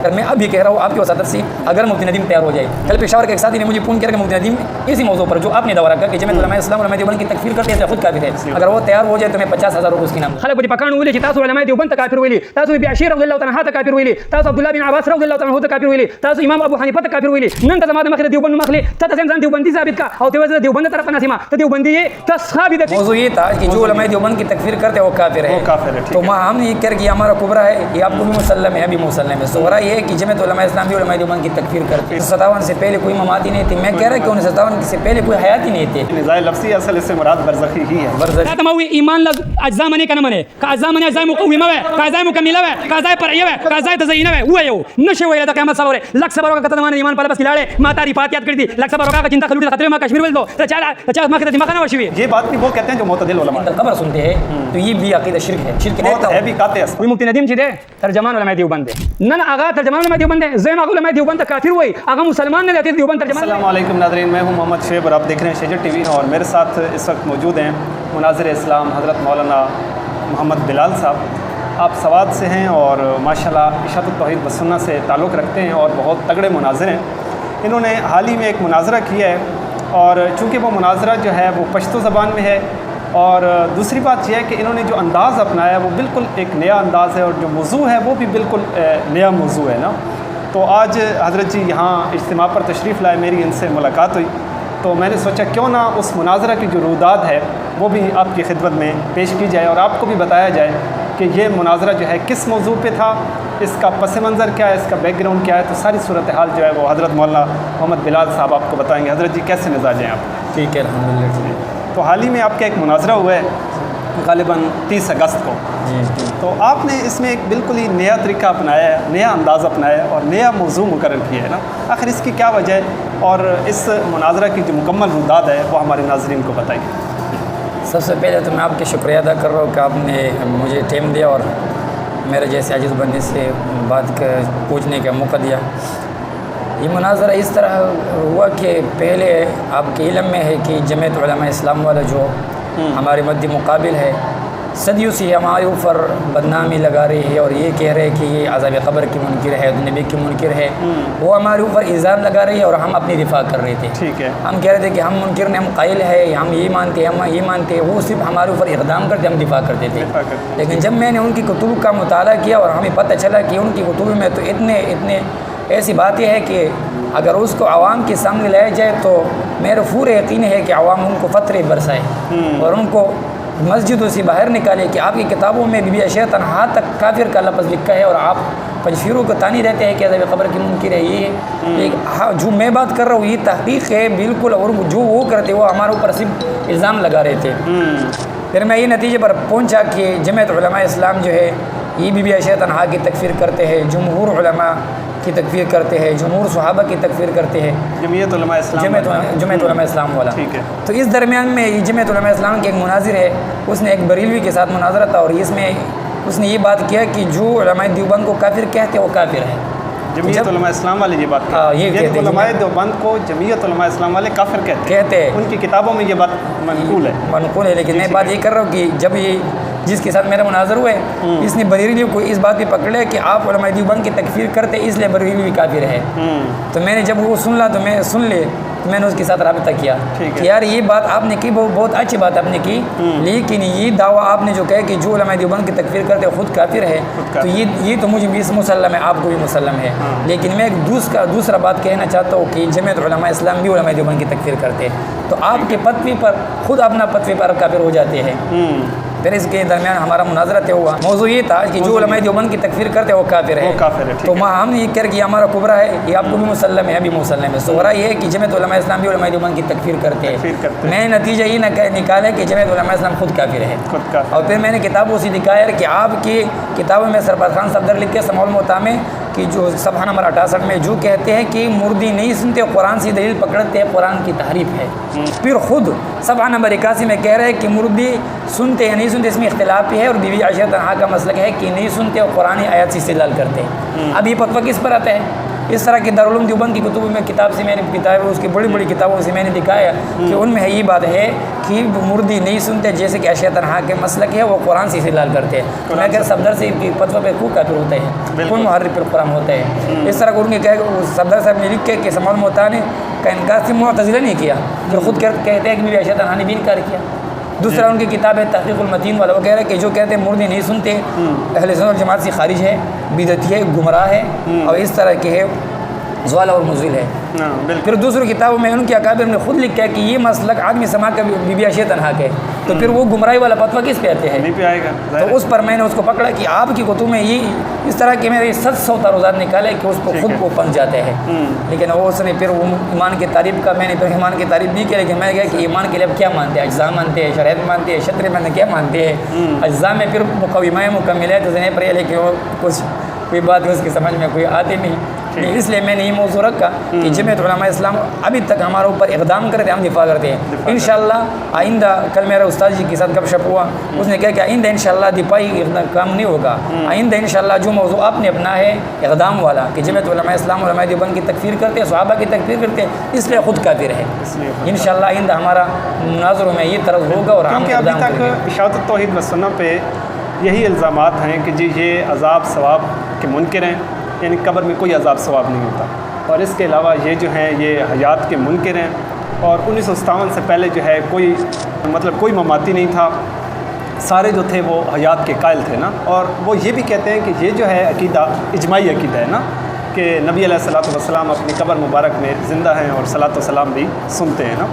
اگر میں ابھی کہہ رہا ہوں آپ کی وساطت سے، اگر مفتی ندیم تیار ہو جائے، کل پشاور کے ایک ساتھی نے مجھے فون کیا کہ مفتی ندیم اسی موضوع پر جو آپ نے دعویٰ رکھا کہ جمعیت علماء اسلام علماء دیوبند کی تکفیر کرتے ہیں خود کافر ہے، اگر وہ تیار ہو جائے تو میں 50,000 روپے اس کی نام خلق بده پکانو ولې چې تاسو علماء دیوبند ته کافر ویلي، تاسو ابي عشير رضی الله تعالی عنہ ته کافر ویلي، تاسو عبد الله بن عباس رضی الله تعالی عنہ ته کافر ویلي، تاسو امام ابو حنیفه ته کافر ویلي، نن ته زما د مخې د دیوبند مخلي ته ځان دیوبندي ثابت کا او ته وځه دیوبند طرف نه سیما ته دیوبندي ته ثابت. موضوع یہ تھا کہ جو علماء دیوبند کی تکفیر کرتے ہیں وہ کافر ہے، تو ہم یہ کہہ کہ ہمارا کبرا ہے، یہ آپ کو بھی مسلم ہے، ابھی مسلم ہے. صغرا یہ ہے کہ جمعیت علماء اسلام بھی علماء دیوبند کی تکفیر کرتے ہیں. 57 سے پہلے کوئی امامات ہی نہیں تھے. میں کہہ رہا کہ 57 سے پہلے کوئی حیات ہی نہیں تھے. نزاع لفظی اصل اس سے مراد برزخی ہی ہے. برزخی تموي ایمان لگ اجزاء منی کنه منی کا اجزاء منی اجزاء مقومه و کا اجزاء مکمله و کا اجزاء فرعيه و کا اجزاء تزيينه و یو نشه ویل د قیامت سره لک صبر وکړه ته ایمان په بس لاړې ما تعریفات یاد کړې دي لک صبر وکړه چنتا خلوت خطر ما کشمیر ول دو ته چا ما کته دماغ نه وشوي. یہ بات بھی وہ کہتے ہیں جو معتدل علماء قبر سنتے ہیں تو یہ بھی عقیدہ شرک ہے. شرک ہے بھی قاطع. وي مفتی ندیم چې ده ترجمان علماء دیوبند نن اغا ترجمان علماء دیوبند زين علماء دیوبند کافر وای اغا مسلمان نه لته دیوبند ترجمان. السلام علیکم ناظرین، میں ہوں محمد شعیب اور آپ دیکھ رہے ہیں شیجر ٹی وی اور میرے ساتھ اس وقت موجود ہیں مناظر اسلام حضرت مولانا محمد بلال صاحب. آپ سوات سے ہیں اور ماشاءاللہ اشاعت التوحید والسنہ سے تعلق رکھتے ہیں اور بہت تگڑے مناظر ہیں. انہوں نے حال ہی میں ایک مناظرہ کیا ہے اور چونکہ وہ مناظرہ جو ہے وہ پشتو زبان میں ہے اور دوسری بات یہ ہے کہ انہوں نے جو انداز اپنایا ہے وہ بالکل ایک نیا انداز ہے اور جو موضوع ہے وہ بھی بالکل نیا موضوع ہے نا. تو آج حضرت جی یہاں اجتماع پر تشریف لائے، میری ان سے ملاقات ہوئی تو میں نے سوچا کیوں نہ اس مناظرہ کی جو روداد ہے وہ بھی آپ کی خدمت میں پیش کی جائے اور آپ کو بھی بتایا جائے کہ یہ مناظرہ جو ہے کس موضوع پہ تھا، اس کا پس منظر کیا ہے، اس کا بیک گراؤنڈ کیا ہے. تو ساری صورتحال جو ہے وہ حضرت مولانا محمد بلال صاحب آپ کو بتائیں گے. حضرت جی کیسے مزاج ہیں آپ؟ ٹھیک ہے الحمدللہ. تو حال ہی میں آپ کا ایک مناظرہ ہوا ہے غالباً 30 اگست کو. تو آپ نے اس میں ایک بالکل ہی نیا طریقہ اپنایا ہے، نیا انداز اپنایا ہے اور نیا موضوع مقرر کیا ہے نا. آخر اس کی کیا وجہ ہے اور اس مناظرہ کی جو مکمل روداد ہے وہ ہمارے ناظرین کو بتائیے. سب سے پہلے تو میں آپ کے شکریہ ادا کر رہا ہوں کہ آپ نے مجھے ٹائم دیا اور میرے جیسے عاجز بندے سے بات پوچھنے کا موقع دیا. یہ مناظرہ اس طرح ہوا کہ پہلے آپ کے علم میں ہے کہ جمعیت علماء اسلام والا جو ہمارے مدی مقابل ہے صدیوں سے ہمارے اوپر بدنامی لگا رہی ہے اور یہ کہہ رہے ہیں کہ یہ عذاب قبر کی منکر ہے، نبی کی منکر ہے. وہ ہمارے اوپر الزام لگا رہی ہے اور ہم اپنی دفاع کر رہے تھے. ٹھیک ہے. ہم کہہ رہے تھے کہ ہم منکر نہیں، ہم قائل ہے، ہم یہ مانتے ہیں، ہم یہ مانتے ہیں. وہ صرف ہمارے اوپر اقدام کرتے، ہم دفاع کرتے تھے. لیکن جب میں نے ان کی کتب کا مطالعہ کیا اور ہمیں پتہ چلا کہ ان کی کتب میں تو اتنے ایسی باتیں ہیں کہ اگر اس کو عوام کے سامنے لایا جائے تو میرا پورا یقین ہے کہ عوام ان کو فترے برسائے اور ان کو مسجدوں سے باہر نکالے کہ آپ کی کتابوں میں بی بی عائشہ تنہا تک کافر کا لفظ لکھا ہے اور آپ پنجفیروں کو تانی رہتے ہیں کہ عذاب قبر کی منکر ہے. یہ ہے جو میں بات کر رہا ہوں، یہ تحقیق ہے بالکل. اور جو وہ کرتے وہ ہمارے اوپر صرف الزام لگا رہے تھے. پھر میں یہ نتیجے پر پہنچا کہ جمعیت علماء اسلام جو ہے یہ بی بی عائشہ تنہا کی تکفیر کرتے ہیں، جمہور علماء کی تکفیر کرتے ہیں، جمہور صحابہ کی تکفیر کرتے ہیں. جمعیت علماء اسلام جمعیت علماء اسلام والا. ٹھیک ہے. تو اس درمیان میں یہ جمعیت علماء اسلام کے ایک مناظر ہے، اس نے ایک بریلوی کے ساتھ مناظرہ تھا اور اس میں اس نے یہ بات کیا کہ جو علماء دیوبند کو کافر کہتے ہیں وہ کافر ہے. جمعیت علماء اسلام والے یہ بات کہتے ہیں علماء دیوبند کو جمعیت علماء اسلام والے کافر کہتے ہیں. ان کی کتابوں میں یہ بات منقول ہے. لیکن میں بات یہ کر رہا ہوں کہ جب یہ جس کے ساتھ میرا مناظر ہوا ہے اس نے بریلوی کو اس بات پہ پکڑا کہ آپ علماء دیوبند کی تکفیر کرتے اس لیے بریلوی کافر ہے. تو میں نے جب وہ سن لا تو میں سن لے تو میں نے اس کے ساتھ رابطہ کیا کہ یار یہ بات آپ نے کی بہت اچھی بات آپ نے کی، لیکن یہ دعویٰ آپ نے جو کہا کہ جو علماء دیوبند کی تکفیر کرتے خود کافر ہے تو یہ تو مجھے بھی مسلم ہے، آپ کو بھی مسلم ہے. لیکن میں ایک دوسرا بات کہنا چاہتا ہوں کہ جمعیت علماء اسلام بھی علماء دیوبند کی تکفیر کرتے ہیں تو آپ کے فتوی پر خود اپنا فتوی پر کافر ہو جاتے ہیں. پھر اس کے درمیان ہمارا مناظرہ طے ہوا. موضوع یہ تھا کہ جو علماء دیوبند کی تکفیر کرتے وہ کافر ہے. تو ہم یہ کہہ کہ ہمارا کبرا ہے، یہ آپ کو بھی مسلم ہے، ابھی مسلم ہے. صغرا یہ ہے کہ جمعیت علماء اسلام بھی علماء دیوبند کی تکفیر کرتے ہیں. میں نے نتیجہ یہ نکالا کہ جمعیت علماء اسلام خود کافر ہے. اور پھر میں نے کتابوں سے دکھایا کہ آپ کی کتابوں میں سرفراز خان صفدر لکھ کے سماع المعطا میں کہ جو صفحہ نمبر 68 میں جو کہتے ہیں کہ مردی نہیں سنتے قرآن سے دلیل پکڑتے ہیں، قرآن کی تحریف ہے. پھر خود صفحہ نمبر 81 میں کہہ رہے ہیں کہ مردی سنتے ہیں نہیں سنتے، اس میں اختلاف ہے اور بی بی عائشہ تنہا کا مسلک ہے کہ نہیں سنتے اور قرآن آیات سے استدلال کرتے ہیں. اب یہ فتویٰ کس پر آتا ہے؟ اس طرح کے دارالعلوم دیوبند کی کتب میں کتاب سے میں نے اس کی بڑی بڑی کتابوں سے میں نے دکھایا کہ ان میں یہ بات ہے کہ مردی نہیں سنتے، جیسے کہ اشیاء تنہا کے مسلک ہے وہ قرآن سے استدلال کرتے ہیں، تو میں کہ صفدر سے فتویٰ پہ خوب کافر ہوتے ہیں، کون محرف پر قرآن ہوتے ہیں. اس طرح ان کے کہ صفدر صاحب نے لکھ کے کہ سماع المعتانے کا انکار سے معتزلہ نہیں کیا، جو خود کہتے ہیں کہ اشیاء تنہا نے بھی انکار کیا. دوسرا ان کی کتاب ہے تحقیق المتین والا، وہ کہہ رہے کہ جو کہتے ہیں مردی نہیں سنتے اہل سنت والجماعت سے خارج ہے، بدعتی ہے، گمراہ ہے، اور اس طرح کے ہے زوال اور مزل ہے. پھر دوسری کتابوں میں ان کے اکابر نے خود لکھا ہے کہ یہ مسلک آدمی سما کا بی اشیاء تنہا کے، تو پھر وہ گمراہی والا فتویٰ کس پہ آتے ہیں؟ نہیں پہ آئے گا. تو اس پر میں نے اس کو پکڑا کہ آپ کی کتب میں یہ اس طرح کے میرے 700 تروزات نکالے کہ اس کو خود کو پنس جاتے ہیں. لیکن وہ اس نے پھر وہ ایمان کی تعریف کا، میں نے پھر ایمان کی تعریف بھی کیا، لیکن میں نے کہا کہ ایمان کے لیے اب کیا مانتے ہیں؟ اجزاء مانتے ہیں، شرائط مانتے ہیں، شطر میں کیا مانتے ہیں؟ اجزاء میں پھر مقومہ مکمل ہے تو ذہن پر یہ، لیکن وہ کچھ کوئی بات اس کی سمجھ میں کوئی آتی نہیں. اس لیے میں نے یہ موضوع رکھا کہ جمعیت علماء اسلام ابھی تک ہمارے اوپر اقدام کرتے ہیں، ہم دفاع کرتے ہیں. انشاءاللہ آئندہ، کل میرا استاد جی کے ساتھ گپ شپ ہوا، اس نے کہا کہ آئندہ انشاءاللہ دفاعی کام نہیں ہوگا، آئندہ انشاءاللہ جو موضوع آپ نے اپنا ہے اقدام والا کہ جمعیت علماء اسلام علماء دیوبند کی تکفیر کرتے ہیں، صحابہ کی تکفیر کرتے ہیں، اس لیے خود کافر ہے. انشاءاللہ آئندہ ہمارا مناظروں میں یہ طرز ہوگا اور ہم اقدام کریں گے. ابھی تک اشاعت التوحید و سنت پہ یہی الزامات ہیں کہ جی یہ عذاب ثواب کے منکر ہیں، یعنی قبر میں کوئی عذاب ثواب نہیں ہوتا، اور اس کے علاوہ یہ جو ہیں یہ حیات کے منکر ہیں، اور 1957 سے پہلے جو ہے کوئی مماتی نہیں تھا، سارے جو تھے وہ حیات کے قائل تھے نا. اور وہ یہ بھی کہتے ہیں کہ یہ جو ہے عقیدہ اجماعی عقیدہ ہے نا، کہ نبی علیہ الصلوۃ والسلام اپنی قبر مبارک میں زندہ ہیں اور صلاۃ و سلام بھی سنتے ہیں نا.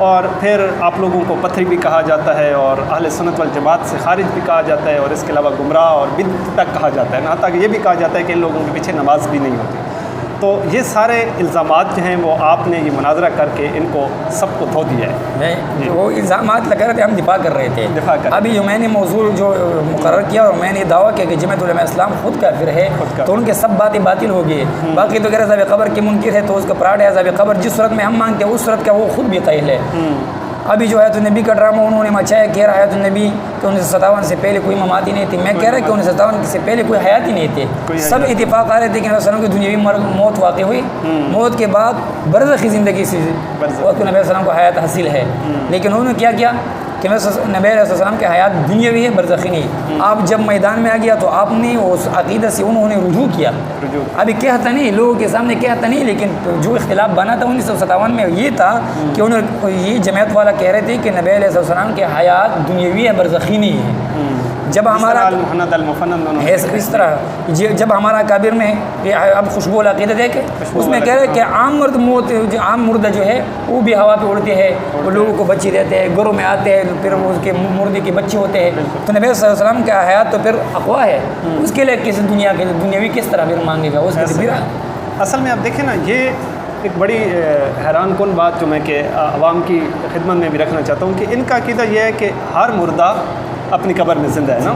اور پھر آپ لوگوں کو پتھری بھی کہا جاتا ہے، اور اہل سنت والجماعت سے خارج بھی کہا جاتا ہے، اور اس کے علاوہ گمراہ اور بدعت تک کہا جاتا ہے نا، حتیٰ کہ یہ بھی کہا جاتا ہے کہ ان لوگوں کے پیچھے نماز بھی نہیں ہوتی. تو یہ سارے الزامات جو ہیں وہ آپ نے یہ مناظرہ کر کے ان کو سب کو دھو دیا ہے. وہ الزامات لگا رہے تھے، ہم دفاع کر رہے تھے. ابھی جو میں نے موضوع جو مقرر کیا اور میں نے دعویٰ کیا کہ جمعیت علماء اسلام خود کافر ہے، تو ان کے سب باتیں باطل ہو گئی. باقی تو غیر عذاب قبر کے منکر ہے تو اس کا پراڈ ہے عذاب قبر، جس صورت میں ہم مانگتے ہیں اس صورت کا وہ خود بھی قائل ہے. ابھی جو آیت النبی کا ڈرامہ انہوں نے مچایا، کہہ رہا آیت النبی کہ 1957 سے پہلے کوئی مماتی نہیں تھی. میں کہہ رہا کہ 1957 سے پہلے کوئی حیات ہی نہیں تھے. سب اتفاق آ رہے تھے کہ نبی صلی اللہ علیہ وسلم کی دنیاوی موت واقع ہوئی، موت کے بعد برزخی زندگی سے نبی صلی اللہ علیہ وسلم کو حیات حاصل ہے. لیکن انہوں نے کیا کیا کہ نبی علیہ السلام کی حیات دنیاوی ہے، برزخی نہیں. آپ جب میدان میں آ گیا تو آپ نے اس عقیدہ سے انہوں نے رجوع کیا. ابھی کہتا نہیں، لوگوں کے سامنے کہتا نہیں، لیکن جو اختلاف بنا تھا 1957 میں یہ تھا کہ انہوں یہ جماعت والا کہہ رہے تھے کہ نبی علیہ السلام کی حیات دنیاوی ہے، برزخی نہیں ہے. جب ہمارا اس طرح جب ہمارا کابر میں اب خوشبو العقیدہ دیکھے اس میں کہہ رہے کہ عام مردہ جو ہے وہ بھی ہوا پہ اڑتے ہیں، وہ لوگوں کو بچے دیتے ہیں، گھروں میں آتے ہیں، پھر اس کے مردے کے بچے ہوتے ہیں. تو نبی صلی اللہ علیہ وسلم کا حیات تو پھر اقوا ہے، اس کے لیے کسی دنیاوی کس طرح پھر مانگے گا اس کے. اصل میں آپ دیکھیں نا، یہ ایک بڑی حیران کن بات جو میں کہ عوام کی خدمت میں بھی رکھنا چاہتا ہوں کہ ان کا عقیدہ یہ ہے کہ ہر مردہ اپنی قبر میں زندہ ہے نا،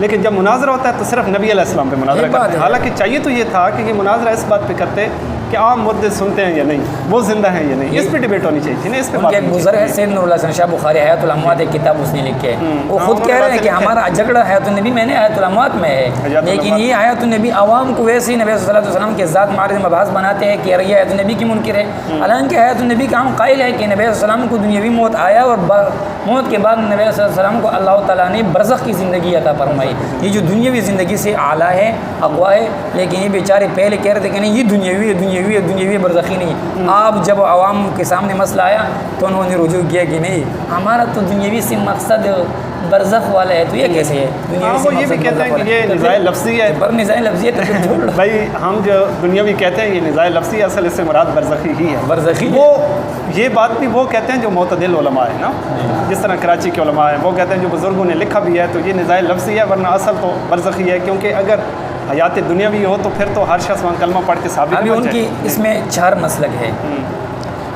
لیکن جب مناظرہ ہوتا ہے تو صرف نبی علیہ السلام پہ مناظرہ کرتے ہیں. حالانکہ چاہیے تو یہ تھا کہ یہ مناظرہ اس بات پہ کرتے کہ عام مردے سنتے ہیں یا نہیں، وہ زندہ ہیں یا نہیں، اس پہ ڈیبیٹ ہونی چاہیے تھی نا. اس پہ بات گزر ہے سید نور اللہ حسن شاہ بخاری حیات الاموات ایک کتاب اس نے لکھی ہے، وہ خود کہہ رہے ہیں کہ ہمارا جھگڑا حیات النبی میں نے حیات الاموات میں ہے، لیکن یہ حیات النبی عوام کو ویسے ہی نبی صلی اللہ علیہ وسلم کے ذات معارض مباحث بناتے ہیں کہ یہ حیات النبی کی منکر ہے. حالانکہ حیات النبی کا ہم قائل ہے کہ نبی صلی اللہ علیہ وسلم کو دنیاوی موت آیا اور موت کے بعد نبی صلی اللہ علیہ وسلم کو اللہ تعالیٰ نے برزخ کی زندگی عطا فرمائی. یہ جو دنیاوی زندگی سے اعلیٰ ہے، اقوا ہے، لیکن یہ بیچارے پہلے کہہ رہے تھے کہ نہیں یہ دنیاوی برزخی نہیں. آپ جب عوام کے سامنے مسئلہ آیا تو انہوں نے رجوع کیا کہ نہیں ہمارا تو دنیاوی سے مقصد برزخ والا ہے، تو یہ کیسے ہے؟ وہ یہ بھی کہتے ہیں کہ یہ نزاع لفظی ہے، پر نزاع لفظی ہے تو بھائی ہم جو دنیاوی کہتے ہیں یہ نزاع لفظی ہے، اصل اس سے مراد برزخی ہی ہے. برزخی وہ یہ بات بھی وہ کہتے ہیں جو معتدل علماء ہیں نا، جس طرح کراچی کے علماء ہیں وہ کہتے ہیں، جو بزرگوں نے لکھا بھی ہے تو یہ نزاع لفظی ہے، ورنہ اصل تو برزخی ہے. کیونکہ اگر حیات دنیاوی ہو تو پھر تو ہر شخص وہاں کلمہ پڑھ کے ثابت. ابھی ان کی اس میں 4 مسلک ہے.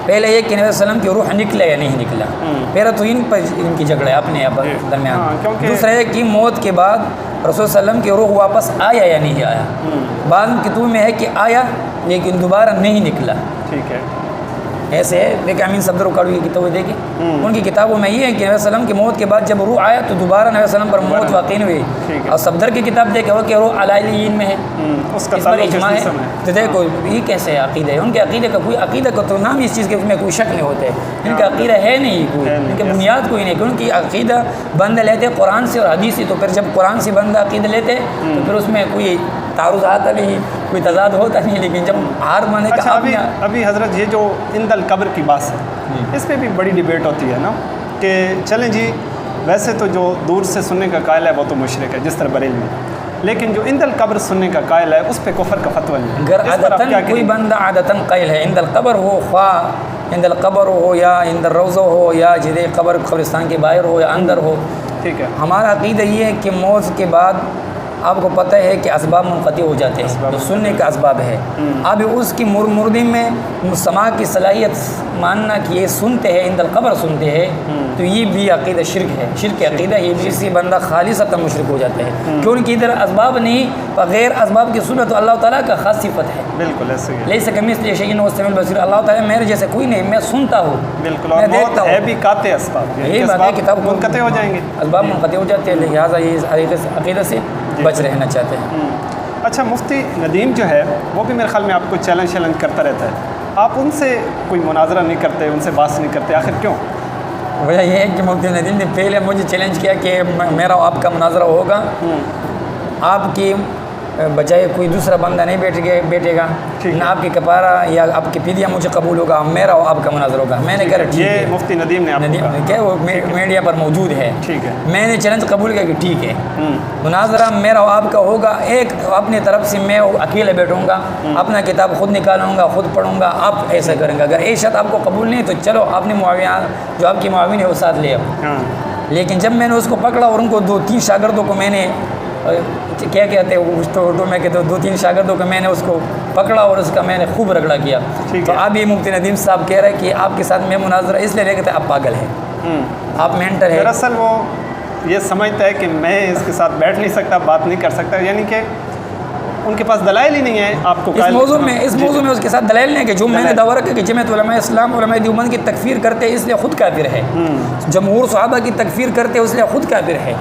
پہلے یہ کہ نبی صلی اللہ علیہ وسلم کی روح نکلا یا نہیں نکلا، پہلا تو ان کی جھگڑا ہے اپنے درمیان. دوسرا ہے کہ موت کے بعد رسول صلی اللہ علیہ وسلم کی روح واپس آیا یا نہیں آیا. بعض کتب میں ہے کہ آیا لیکن دوبارہ نہیں نکلا. ٹھیک ہے. ایسے ہے. دیکھیں امین صفدر اکاڑوی کی کتابیں دیکھیں, ان کی کتابوں میں یہ ہے کہ نبی وسلم کی موت کے بعد جب روح آیا تو دوبارہ نبی وسلم پر موت واقع نہیں ہوئی. اور صفدر کی کتاب دیکھیں وہ کہ روح علیین میں ہے, اس پر اجماع ہے. تو دیکھو یہ کیسے عقیدہ ہے, ان کے عقیدے کا کوئی عقیدہ کا تو نام اس چیز کے اس میں کوئی شک نہیں ہوتا ہے. ان کا عقیدہ ہے نہیں کوئی, ان کے بنیاد کوئی نہیں, ان کی عقیدہ بندہ لیتے قرآن سے اور حدیث سے. تو پھر جب قرآن سے بندہ عقیدہ لیتے تو پھر اس میں کوئی تعارض آتا نہیں, کوئی تضاد ہوتا نہیں. لیکن جب ہار مانے کا ابھی حضرت یہ جو عند القبر کی بات ہے اس پہ بھی بڑی ڈیبیٹ ہوتی ہے نا کہ چلیں جی ویسے تو جو دور سے سننے کا قائل ہے وہ تو مشرک ہے جس طرح بریلوی میں, لیکن جو عند القبر سننے کا قائل ہے اس پہ کفر کا فتویٰ نہیں. اگر عادتاً کوئی بندہ عادتاً قائل ہے عند القبر ہو, خواہ عند القبر ہو یا عند الروضہ ہو یا جدے قبر قبرستان کے باہر ہو یا اندر ہو, ٹھیک ہے, ہمارا عقیدہ یہ ہے کہ موت کے بعد آپ کو پتہ ہے کہ اسباب منقطع ہو جاتے ہیں, جو سننے کا اسباب ہے. اب اس کی مردے میں سماع کی صلاحیت ماننا کہ یہ سنتے ہیں عند القبر سنتے ہیں, تو یہ بھی عقیدہ شرک ہے, شرک عقیدہ. یہ بھی اسی بندہ خالصتاً مشرک ہو جاتا ہے, کیونکہ ادھر اسباب نہیں, بغیر اسباب کی سنت تو اللہ تعالیٰ کا خاص صفت ہے. بالکل ایسے ہی لیس کمثلہ شیء وهو السمیع البصیر. اللہ تعالیٰ میرے جیسے کوئی نہیں, میں سنتا ہوں, بالکل, میں دیکھتا ہوں. ہے بھی قاطع اسباب, یہی بات ہے, کتاب منقطع ہو جائیں گے, اسباب منقطع ہو جاتے ہیں, لہٰذا یہ عقیدہ سے بچ رہنا چاہتے ہیں. اچھا مفتی ندیم جو ہے وہ بھی میرے خیال میں آپ کو چیلنج کرتا رہتا ہے, آپ ان سے کوئی مناظرہ نہیں کرتے, ان سے بات نہیں کرتے, آخر کیوں؟ وجہ یہ ہے کہ مفتی ندیم نے پہلے مجھے چیلنج کیا کہ میرا آپ کا مناظرہ ہوگا, آپ کی بجائے کوئی دوسرا بندہ نہیں بیٹھے گا, نہ آپ کی کفارہ یا آپ کی فدیہ مجھے قبول ہوگا, میرا اور آپ کا مناظرہ ہوگا. میں نے کہا ٹھیک ہے, یہ مفتی ندیم نے کیا وہ میڈیا پر موجود ہے, ٹھیک ہے, میں نے چیلنج قبول کیا کہ ٹھیک ہے مناظرہ میرا اور آپ کا ہوگا. ایک اپنی طرف سے میں اکیلے بیٹھوں گا, اپنا کتاب خود نکالوں گا, خود پڑھوں گا, آپ ایسا کریں گے. اگر ایک شرط آپ کو قبول نہیں تو چلو اپنے معاون جو آپ کی معاون ہے وہ ساتھ لے آؤ. لیکن جب میں نے اس کو پکڑا اور ان کو 2-3 شاگردوں کو میں نے کیا کہتے ہیں اس تو اردو میں کہتے 2-3 شاگردوں کو میں نے اس کو پکڑا اور اس کا میں نے خوب رگڑا کیا. تو اب یہ مفتی ندیم صاحب کہہ رہے ہیں کہ آپ کے ساتھ میں مناظرہ اس لیے کہتے ہیں آپ پاگل ہیں, آپ مینٹل ہیں. دراصل وہ یہ سمجھتا ہے کہ میں اس کے ساتھ بیٹھ نہیں سکتا, بات نہیں کر سکتا, یعنی کہ ان کے پاس دلائل ہی نہیں ہے. آپ کو اس موضوع میں اس کے ساتھ دلائل نہیں ہے کہ جو میں نے دعویٰ رکھا کہ جمعیت علماء اسلام علماء دیوبند کی تکفیر کرتے اس لیے خود کافر ہے, جمہور صحابہ کی تکفیر کرتے اس لیے خود کافر ہے,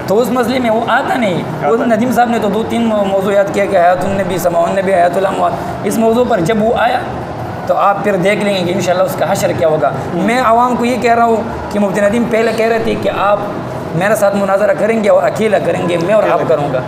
تو اس مسئلے میں وہ آتا نہیں. وہ ندیم صاحب نے تو 2-3 موضوعات کیا کہ حیات النبی, سماع النبی, حیات الاموات. اس موضوع پر جب وہ آیا تو آپ پھر دیکھ لیں گے کہ انشاءاللہ اس کا حشر کیا ہوگا. میں عوام کو یہ کہہ رہا ہوں کہ مفتی ندیم پہلے کہہ رہے تھے کہ آپ میرے ساتھ مناظرہ کریں گے اور اکیلا کریں گے, میں اور آپ کروں گا.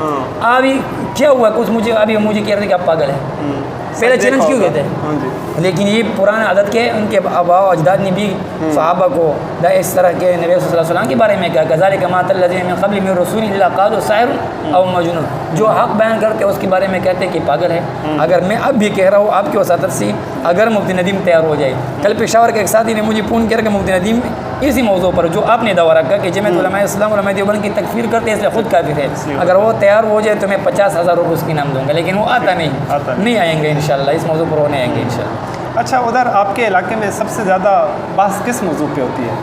ابھی کیا ہوا کچھ مجھے کہہ رہے کہ آپ پاگل ہیں, پہلے چیلنج کیوں کہتے ہیں. لیکن یہ پرانا عادت کے ان کے آباء و اجداد نے بھی صحابہ کو اس طرح کے نبی صلی اللہ علیہ وسلم کے بارے میں کہا کذالک ما اتى الذين من قبل من رسول الا قالوا ساحر او مجنون. جو حق بیان کرتے اس کے بارے میں کہتے کہ پاگل ہے. اگر میں اب بھی کہہ رہا ہوں آپ کی وساطت سے, اگر مفتی ندیم تیار ہو جائے, کل پشاور کے ایک ساتھی نے مجھے فون کیا کہ مفتی ندیم اسی موضوع پر جو آپ نے دعویٰ رکھا کہ جمعیت علماء اسلام علماء دیوبند کی تکفیر کرتے اس لیے خود کافر ہے, اگر وہ تیار ہو جائے تو میں 50,000 روپئے اس کی نام دوں گا. لیکن وہ آتا نہیں آئیں گے انشاءاللہ, اس موضوع پر وہ نہیں آئیں گے انشاءاللہ. اچھا ادھر آپ کے علاقے میں سب سے زیادہ بحث کس موضوع پہ ہوتی ہے؟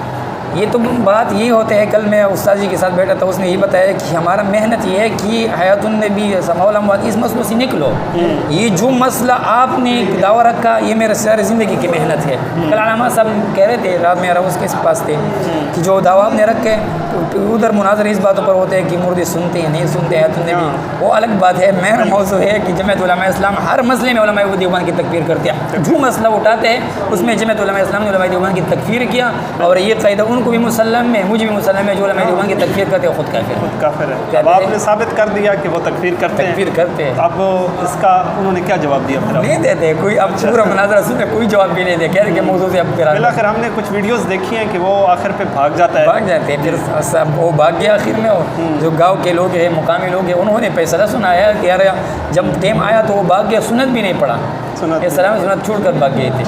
یہ تو بات یہ ہوتے ہے, کل میں استاد جی کے ساتھ بیٹھا تھا, اس نے یہ بتایا کہ ہمارا محنت یہ ہے کہ حیات النبی, سماع الاموات, اس مسئلوں سے نکلو. یہ جو مسئلہ آپ نے دعویٰ رکھا یہ میرے ساری زندگی کی محنت ہے. کل علامہ صاحب کہہ رہے تھے, رات میں اس کے پاس تھے, کہ جو دعویٰ آپ نے رکھے ادھر مناظرے اس باتوں پر ہوتے ہیں کہ مردے سنتے ہیں نہیں سنتے حیات النبی, وہ الگ بات ہے. میرا موضوع ہے کہ جمعیت علماء اسلام ہر مسئلے میں علماء دیوبند کی تکفیر کرتے ہیں. جو مسئلہ اٹھاتے ہیں اس میں جمعیت علماء اسلام نے علماء دیوبند کی تکفیر کیا, اور یہ قاعدہ ان کو بھی مسلم ہے, مجھے بھی مسلم ہے, جو علماء دیوبند کی تکفیر کرتے ہیں خود کافر ہے. اب آپ نے ثابت کر دیا کہ وہ تکفیر کرتے ہیں, اب اس کا انہوں نے کیا جواب دیا؟ نہیں دیتے کوئی, اب پورا مناظرہ سنتے کوئی جواب بھی نہیں دے, کہہ رہے کہ موضوع سے اب بالآخر ہم نے کچھ ویڈیوز دیکھی ہیں کہ وہ آخر پہ بھاگ جاتے ہیں, پھر وہ بھاگ گیا آخر میں. جو گاؤں کے لوگ ہیں, مقامی لوگ ہیں, انہوں نے فیصلہ سنایا کہ یار جب ٹائم آیا تو وہ بھاگ گیا, سنت بھی نہیں پڑا, سنت چھوڑ کر بھاگ گئے تھے.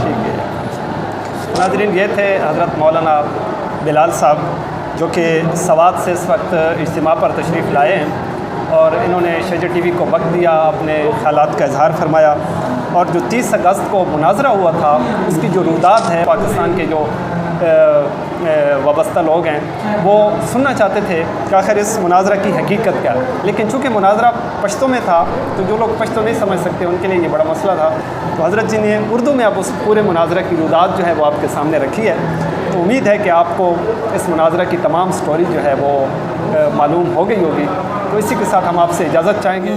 ناظرین یہ تھے حضرت مولانا بلال صاحب جو کہ سوات سے اس وقت اجتماع پر تشریف لائے ہیں, اور انہوں نے شجر ٹی وی کو وقت دیا, اپنے خیالات کا اظہار فرمایا. اور جو 30 اگست کو مناظرہ ہوا تھا اس کی جو رودات ہے پاکستان کے جو وابستہ لوگ ہیں وہ سننا چاہتے تھے کہ آخر اس مناظرہ کی حقیقت کیا ہے، لیکن چونکہ مناظرہ پشتو میں تھا تو جو لوگ پشتو نہیں سمجھ سکتے ان کے لیے یہ بڑا مسئلہ تھا، تو حضرت جی نے اردو میں اب اس پورے مناظرہ کی رودات جو ہے وہ آپ کے سامنے رکھی ہے۔ تو امید ہے کہ آپ کو اس مناظرہ کی تمام سٹوری جو ہے وہ معلوم ہو گئی ہوگی۔ تو اسی کے ساتھ ہم آپ سے اجازت چاہیں گے۔